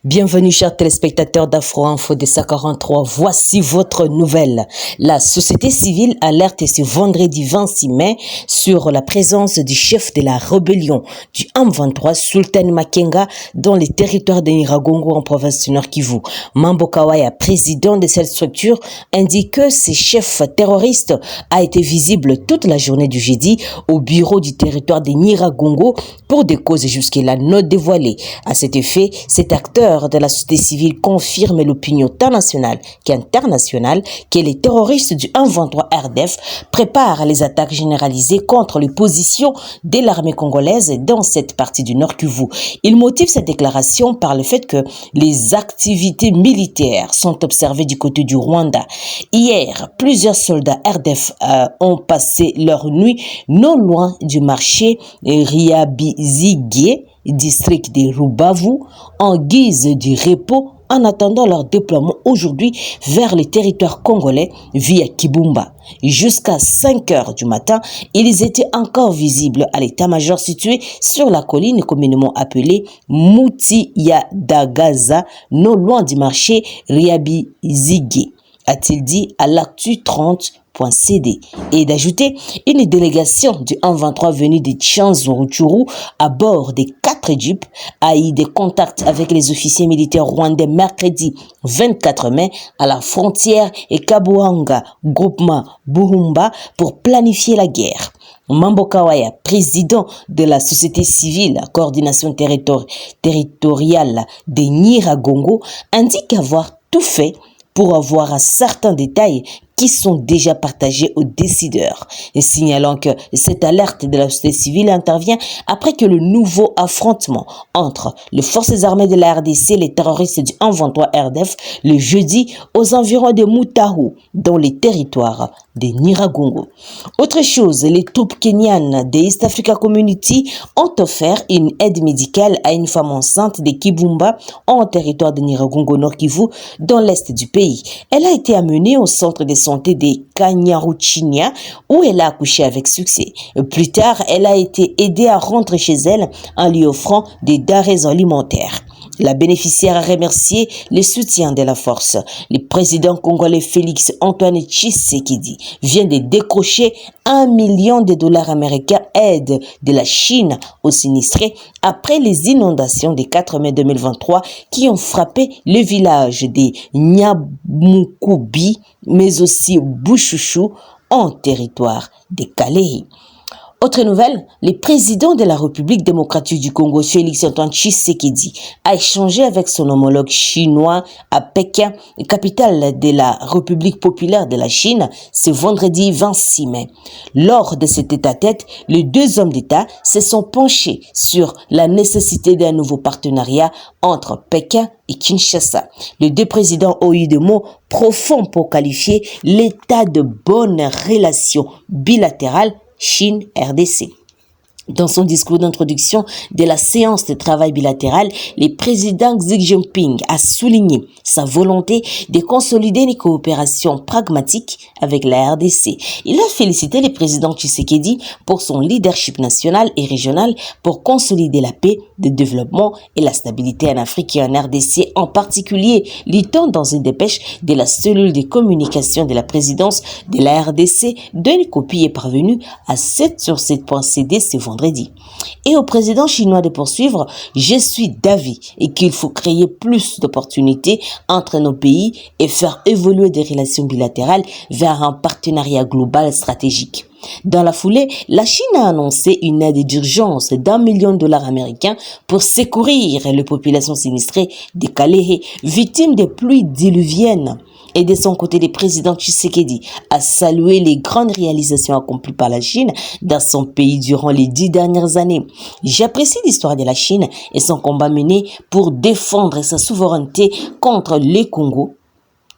Bienvenue chers téléspectateurs d'Afro Info de 43. Voici votre nouvelle. La société civile alerte ce vendredi 26 mai sur la présence du chef de la rébellion du M23, Sultan Makenga, dans les territoires de Nyiragongo en province du Nord Kivu. Mambo Kawaya, président de cette structure, indique que ce chef terroriste a été visible toute la journée du jeudi au bureau du territoire de Nyiragongo pour des causes jusque-là non dévoilées. À cet effet, cet acteur de la société civile confirme l'opinion tant nationale qu'internationale que les terroristes du M23 RDF préparent les attaques généralisées contre les positions de l'armée congolaise dans cette partie du Nord Kivu. Il motive cette déclaration par le fait que les activités militaires sont observées du côté du Rwanda. Hier, plusieurs soldats RDF ont passé leur nuit non loin du marché Riabizige, district de Rubavu, en guise de repos en attendant leur déploiement aujourd'hui vers le territoire congolais via Kibumba. Jusqu'à 5 heures du matin, ils étaient encore visibles à l'état-major situé sur la colline communément appelée Mutiyadagaza, non loin du marché Riabizige, a-t-il dit à l'actu 30.cd, et d'ajouter une délégation du 123 venue de Tchanzu-Ruchuru à bord des 4 jeeps a eu des contacts avec les officiers militaires rwandais mercredi 24 mai à la frontière et Kabuhanga, groupement Buhumba, pour planifier la guerre. Mambo Kawaya, président de la société civile coordination territoriale de Nyiragongo, indique avoir tout fait pour avoir certains détails qui sont déjà partagés aux décideurs, et signalant que cette alerte de la société civile intervient après que le nouveau affrontement entre les forces armées de la RDC et les terroristes du M23 RDF le jeudi aux environs de Mutahu, dans les territoires de Nyiragongo. Autre chose, les troupes kenyanes de East Africa Community ont offert une aide médicale à une femme enceinte de Kibumba en territoire de Nyiragongo Nord Kivu dans l'est du pays. Elle a été amenée au centre de santé de Kanyaruchinya où elle a accouché avec succès. Plus tard, elle a été aidée à rentrer chez elle en lui offrant des denrées alimentaires. La bénéficiaire a remercié le soutien de la force. Le président congolais Félix Antoine Tshisekedi vient de décrocher $1 million américains aide de la Chine aux sinistrés après les inondations du 4 mai 2023 qui ont frappé le village de Nyamukubi, mais aussi Bushushu en territoire de Kalehi. Autre nouvelle, le président de la République démocratique du Congo, Félix Antoine Tshisekedi, a échangé avec son homologue chinois à Pékin, capitale de la République populaire de la Chine, ce vendredi 26 mai. Lors de cet tête-à-tête, les deux hommes d'État se sont penchés sur la nécessité d'un nouveau partenariat entre Pékin et Kinshasa. Les deux présidents ont eu des mots profonds pour qualifier l'état de bonnes relations bilatérales Chine-RDC. Dans son discours d'introduction de la séance de travail bilatéral, le président Xi Jinping a souligné sa volonté de consolider une coopération pragmatique avec la RDC. Il a félicité le président Tshisekedi pour son leadership national et régional pour consolider la paix, le développement et la stabilité en Afrique et en RDC, en particulier, lit-on dans une dépêche de la cellule de communication de la présidence de la RDC, dont une copie est parvenue à 7 sur 7.cd ce vendredi. Et au président chinois de poursuivre, je suis d'avis et qu'il faut créer plus d'opportunités entre nos pays et faire évoluer des relations bilatérales vers un partenariat global stratégique. Dans la foulée, la Chine a annoncé une aide d'urgence d'$1 million américains pour secourir les populations sinistrées de Kalehe, victimes des pluies diluviennes. Et de son côté, le président Tshisekedi a salué les grandes réalisations accomplies par la Chine dans son pays durant les 10 dernières années. J'apprécie l'histoire de la Chine et son combat mené pour défendre sa souveraineté contre les Congo,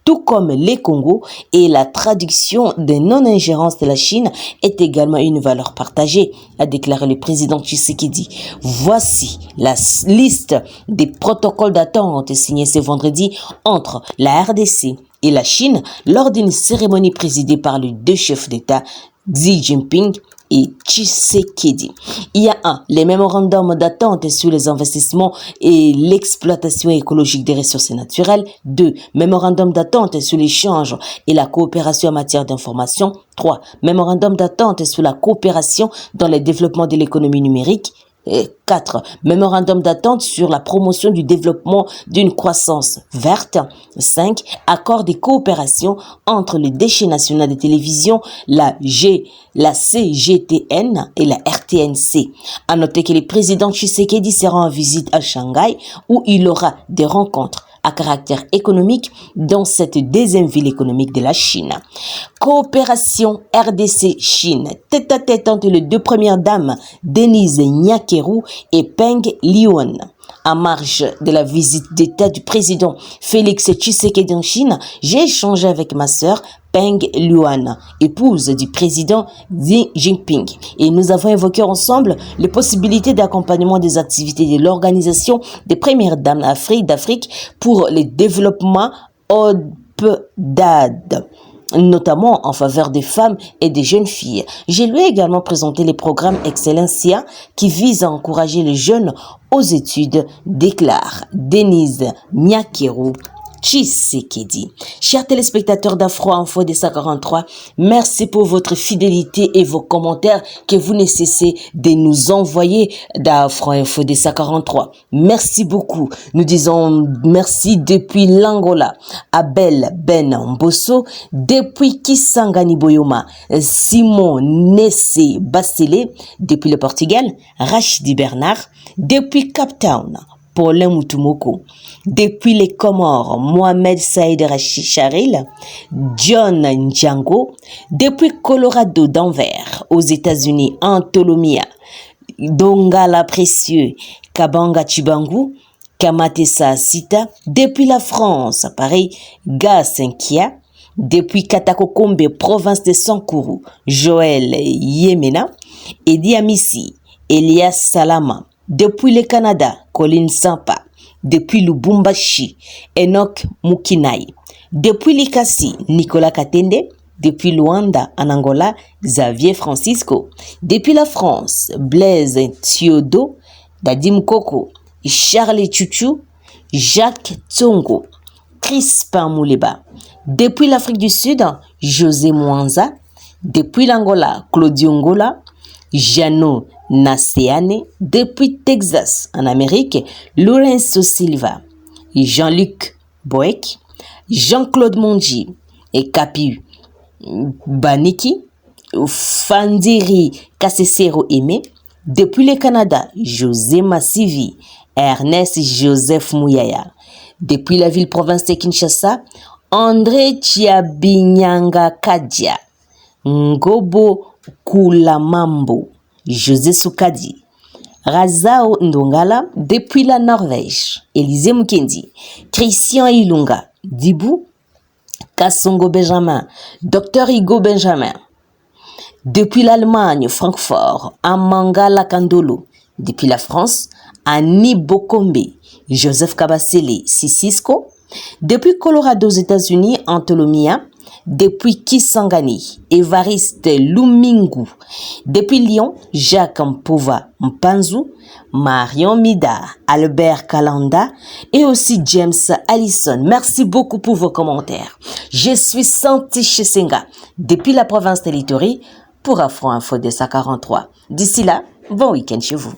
tout comme les Congo, et la traduction de non-ingérence de la Chine est également une valeur partagée, a déclaré le président Tshisekedi. Voici la liste des protocoles d'attente signés ce vendredi entre la RDC et la Chine lors d'une cérémonie présidée par les deux chefs d'État, Xi Jinping et Tshisekedi. Il y a les mémorandums d'attente sur les investissements et l'exploitation écologique des ressources naturelles. 2. Mémorandum d'attente sur l'échange et la coopération en matière d'information. 3. Mémorandum d'attente sur la coopération dans le développement de l'économie numérique. 4. Mémorandum d'attente sur la promotion du développement d'une croissance verte. 5. Accord de coopération entre le déchet national de télévision, la CGTN et la RTNC. À noter que le président Tshisekedi sera en visite à Shanghai où il aura des rencontres à caractère économique dans cette deuxième ville économique de la Chine. Coopération RDC-Chine, tête-à-tête entre les deux premières dames, Denise Nyakeru et Peng Liyuan. En marge de la visite d'État du président Félix Tshisekedi en Chine, j'ai échangé avec ma sœur Peng Liyuan, épouse du président Xi Jinping. Et nous avons évoqué ensemble les possibilités d'accompagnement des activités de l'Organisation des Premières Dames d'Afrique pour le développement ODPDAD, notamment en faveur des femmes et des jeunes filles. Je lui ai également présenté les programmes Excellencia qui visent à encourager les jeunes aux études, déclare Denise Nyakeru Tshisekedi. Chers téléspectateurs d'Afro Info des 143, merci pour votre fidélité et vos commentaires que vous ne cessez de nous envoyer d'Afro Info des 143. Merci beaucoup. Nous disons merci depuis l'Angola. Abel Ben Mbosso, depuis Kisangani Boyoma, Simon Nessé Basselé, depuis le Portugal, Rachidi Bernard, depuis Cape Town, Paulin Moutoumoko, depuis les Comores, Mohamed Saïd Rachid Charil, John Ndjango, depuis Colorado Denver, aux États-Unis, Antolomia, Dongala Précieux, Kabanga Chibangu, Kamatessa Sita, depuis la France, Paris, Gassenkia, depuis Katakokombe, province de Sankourou, Joël Yemena, Edi Amissi, Elias Salama, depuis le Canada, Colin Sampa, depuis Lubumbashi, Enoch Mukinai, depuis Likasi, Nicolas Katende, depuis Luanda, en Angola, Xavier Francisco, depuis la France, Blaise Thiodo, Dadim Koko, Charles Chouchou, Jacques Tsongo, Crispin Mouleba, depuis l'Afrique du Sud, José Mwanza, depuis l'Angola, Claudio Ngola, Jano Naseane, depuis Texas, en Amérique, Lorenzo Silva, Jean-Luc Boek, Jean-Claude Monji et Kapi Baniki, Fandiri Kassesero Aimé, depuis le Canada, José Massivi, Ernest Joseph Mouyaya, depuis la ville-province de Kinshasa, André Chiabinyanga Kadia, Ngobo Kulamambo, José Soukadi, Razao Ndongala, depuis la Norvège, Élisée Mukendi, Christian Ilunga, Dibou, Kassongo Benjamin, Dr Igo Benjamin, depuis l'Allemagne, Francfort, Amangala Kandolo, depuis la France, Annie Bokombe, Joseph Kabasele, Sisisco, depuis Colorado aux États-Unis, Antolomia, depuis Kisangani, Évariste Lumingu, depuis Lyon, Jacques Mpova Mpanzu, Marion Mida, Albert Kalanda et aussi James Allison. Merci beaucoup pour vos commentaires. Je suis Santi Chisenga, depuis la province de l'Ituri, pour Afro Info des 143. D'ici là, bon week-end chez vous.